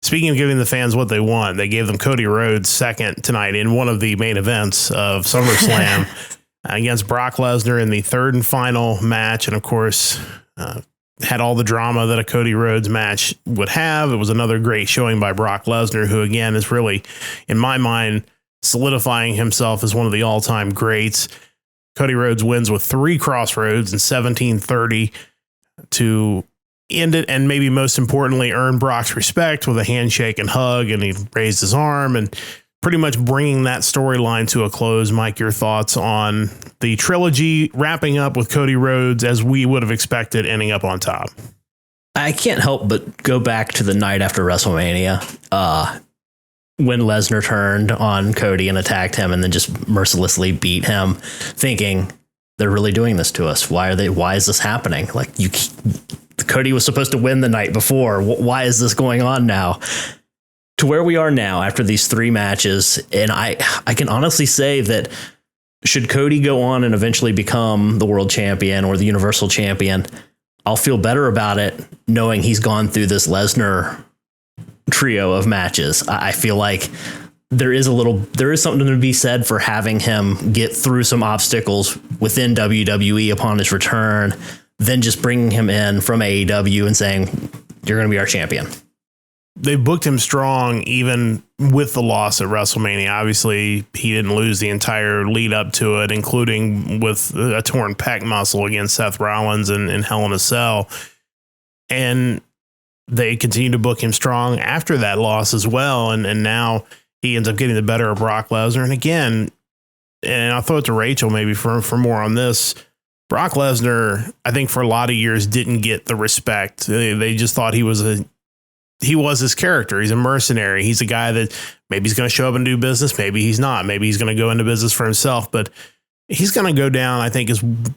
speaking of giving the fans what they want, they gave them Cody Rhodes second tonight in one of the main events of SummerSlam against Brock Lesnar in the third and final match. And of course, had all the drama that a Cody Rhodes match would have. It was another great showing by Brock Lesnar, who again is really, in my mind, solidifying himself as one of the all-time greats. Cody Rhodes wins with 3 crossroads in 1730 to end it, and maybe most importantly, earn Brock's respect with a handshake and hug, and he raised his arm, and pretty much bringing that storyline to a close. Mike, your thoughts on the trilogy wrapping up with Cody Rhodes as we would have expected, ending up on top? I can't help but go back to the night after WrestleMania, when Lesnar turned on Cody and attacked him and then just mercilessly beat him, thinking, they're really doing this to us. Why is this happening? Like, Cody was supposed to win the night before. Why is this going on now? To where we are now after these 3 matches. And I can honestly say that should Cody go on and eventually become the world champion or the universal champion, I'll feel better about it knowing he's gone through this Lesnar trio of matches. I feel like there is something to be said for having him get through some obstacles within WWE upon his return, then just bringing him in from AEW and saying, you're going to be our champion. They booked him strong, even with the loss at WrestleMania. Obviously, he didn't lose the entire lead up to it, including with a torn pec muscle against Seth Rollins in Hell in a Cell. And they continued to book him strong after that loss as well. And now he ends up getting the better of Brock Lesnar. And again, and I'll throw it to Rachel maybe for more on this, Brock Lesnar, I think for a lot of years didn't get the respect. They just thought he was his character. He's a mercenary. He's a guy that maybe he's going to show up and do business. Maybe he's not. Maybe he's going to go into business for himself, but he's going to go down, I think,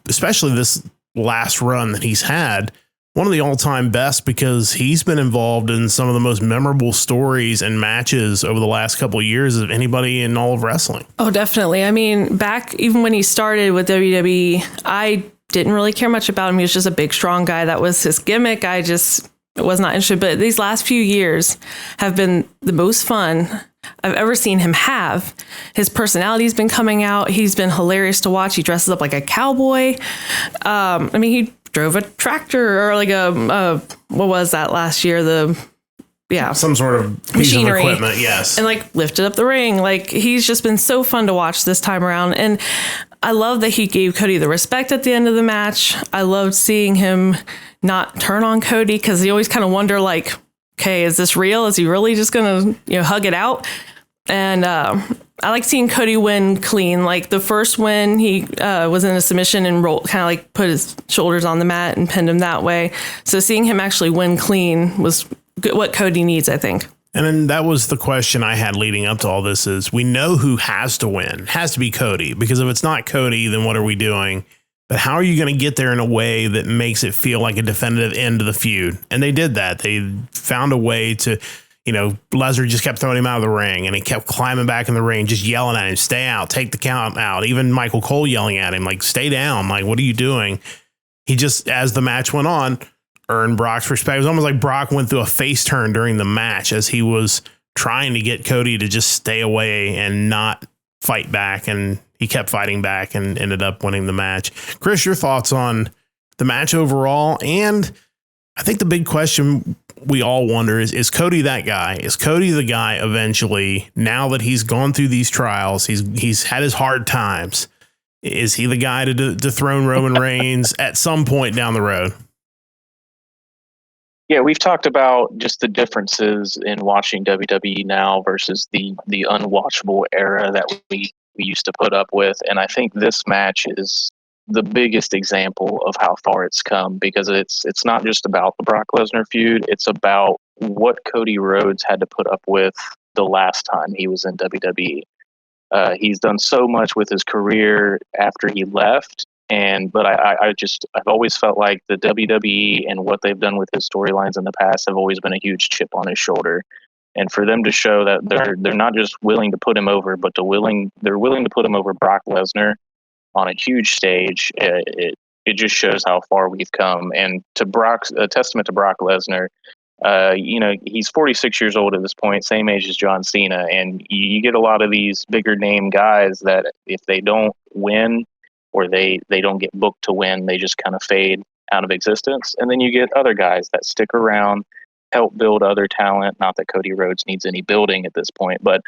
especially this last run that he's had, one of the all-time best, because he's been involved in some of the most memorable stories and matches over the last couple of years of anybody in all of wrestling. Oh, definitely. I mean, back even when he started with WWE, I didn't really care much about him. He was just a big, strong guy. That was his gimmick. I just was not interested. But these last few years have been the most fun I've ever seen him have. His personality's been coming out. He's been hilarious to watch. He dresses up like a cowboy. I mean, he drove a tractor or like what was that last year? Some sort of piece machinery, of equipment. Yes. And like lifted up the ring. Like, he's just been so fun to watch this time around. And I love that he gave Cody the respect at the end of the match. I loved seeing him not turn on Cody, because he always kind of wonder, like, okay, is this real? Is he really just going to, hug it out? And I like seeing Cody win clean. Like the first win, he was in a submission and rolled, kind of like put his shoulders on the mat and pinned him that way. So seeing him actually win clean was what Cody needs, I think. And then that was the question I had leading up to all this is, we know who has to win. It has to be Cody, because if it's not Cody, then what are we doing? But how are you going to get there in a way that makes it feel like a definitive end to the feud? And they did that. They found a way to, Lesnar just kept throwing him out of the ring, and he kept climbing back in the ring, just yelling at him, stay out, take the count out. Even Michael Cole yelling at him, like, stay down. Like, what are you doing? He just, as the match went on, earned Brock's respect. It was almost like Brock went through a face turn during the match as he was trying to get Cody to just stay away and not fight back. And he kept fighting back and ended up winning the match. Chris, your thoughts on the match overall? And I think the big question we all wonder is Cody that guy? Is Cody the guy eventually, now that he's gone through these trials, he's had his hard times? Is he the guy to dethrone Roman Reigns at some point down the road? Yeah, we've talked about just the differences in watching WWE now versus the unwatchable era that we used to put up with. And I think this match is the biggest example of how far it's come, because it's not just about the Brock Lesnar feud. It's about what Cody Rhodes had to put up with the last time he was in WWE. He's done so much with his career after he left. But I've always felt like the WWE and what they've done with his storylines in the past have always been a huge chip on his shoulder. And for them to show that they're not just willing to put him over, but they're willing to put him over Brock Lesnar on a huge stage, it just shows how far we've come. And a testament to Brock Lesnar, He's 46 years old at this point, same age as John Cena. And you get a lot of these bigger name guys that if they don't win or they don't get booked to win, they just kind of fade out of existence. And then you get other guys that stick around, help build other talent. Not that Cody Rhodes needs any building at this point, but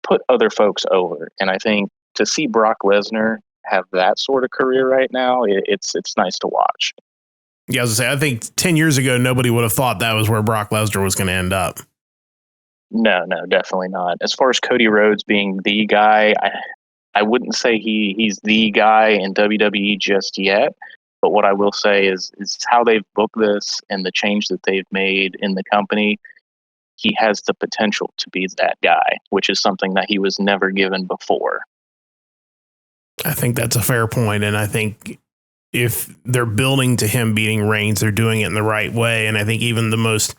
put other folks over. And I think to see Brock Lesnar have that sort of career right now, it's nice to watch. Yeah, I was gonna say, I think 10 years ago, nobody would have thought that was where Brock Lesnar was going to end up. No, definitely not. As far as Cody Rhodes being the guy, I wouldn't say he's the guy in WWE just yet. But what I will say is how they've booked this and the change that they've made in the company, he has the potential to be that guy, which is something that he was never given before. I think that's a fair point, and I think if they're building to him beating Reigns, they're doing it in the right way. And I think even the most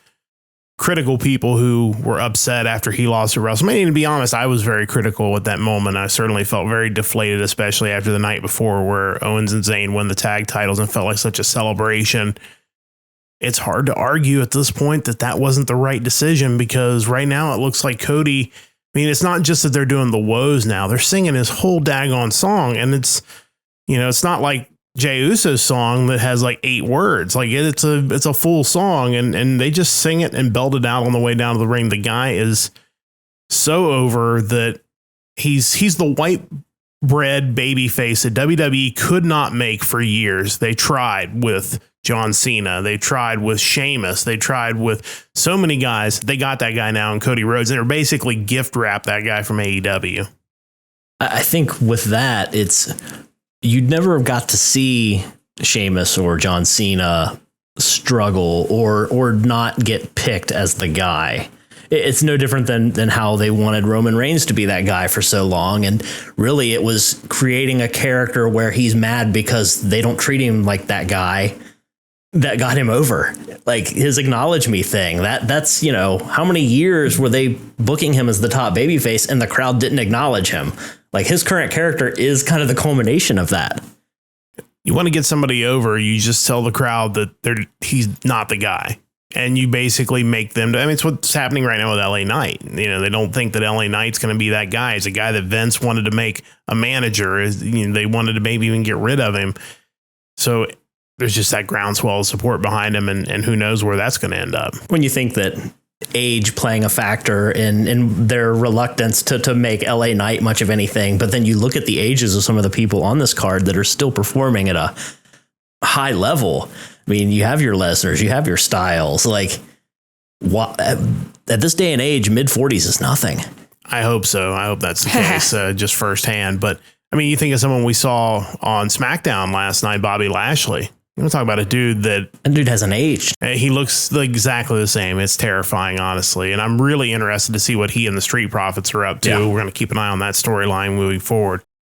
critical people who were upset after he lost at WrestleMania, to be honest, I was very critical at that moment. I certainly felt very deflated, especially after the night before where Owens and Zayn won the tag titles and felt like such a celebration. It's hard to argue at this point that wasn't the right decision, because right now it looks like Cody, I mean, it's not just that they're doing the woes now, they're singing his whole daggone song. And it's not like Jey Uso's song that has like 8 words. Like it's a full song, and they just sing it and belt it out on the way down to the ring. The guy is so over that he's the white bread baby face that WWE could not make for years. They tried with John Cena, they tried with Sheamus, they tried with so many guys. They got that guy now in Cody Rhodes, and they're basically gift wrap that guy from AEW. I think with that, you'd never have got to see Sheamus or John Cena struggle or not get picked as the guy. It's no different than how they wanted Roman Reigns to be that guy for so long. And really, it was creating a character where he's mad because they don't treat him like that guy that got him over. Like his acknowledge me thing. That's, how many years were they booking him as the top babyface and the crowd didn't acknowledge him? Like his current character is kind of the culmination of that. You want to get somebody over, you just tell the crowd that he's not the guy. And you basically make them, it's what's happening right now with LA Knight. They don't think that LA Knight's going to be that guy. It's a guy that Vince wanted to make a manager. They wanted to maybe even get rid of him. So there's just that groundswell of support behind him, and who knows where that's going to end up. When you think that age playing a factor in their reluctance to make LA Knight much of anything, but then you look at the ages of some of the people on this card that are still performing at a high level. I mean, you have your Lesnars, you have your Styles. Like, at this day and age, mid-40s is nothing. I hope so. I hope that's the case, just firsthand. But I mean, you think of someone we saw on SmackDown last night, Bobby Lashley. You want to talk about a dude that hasn't aged. He looks exactly the same. It's terrifying, honestly. And I'm really interested to see what he and the Street Profits are up to. Yeah. We're going to keep an eye on that storyline moving forward.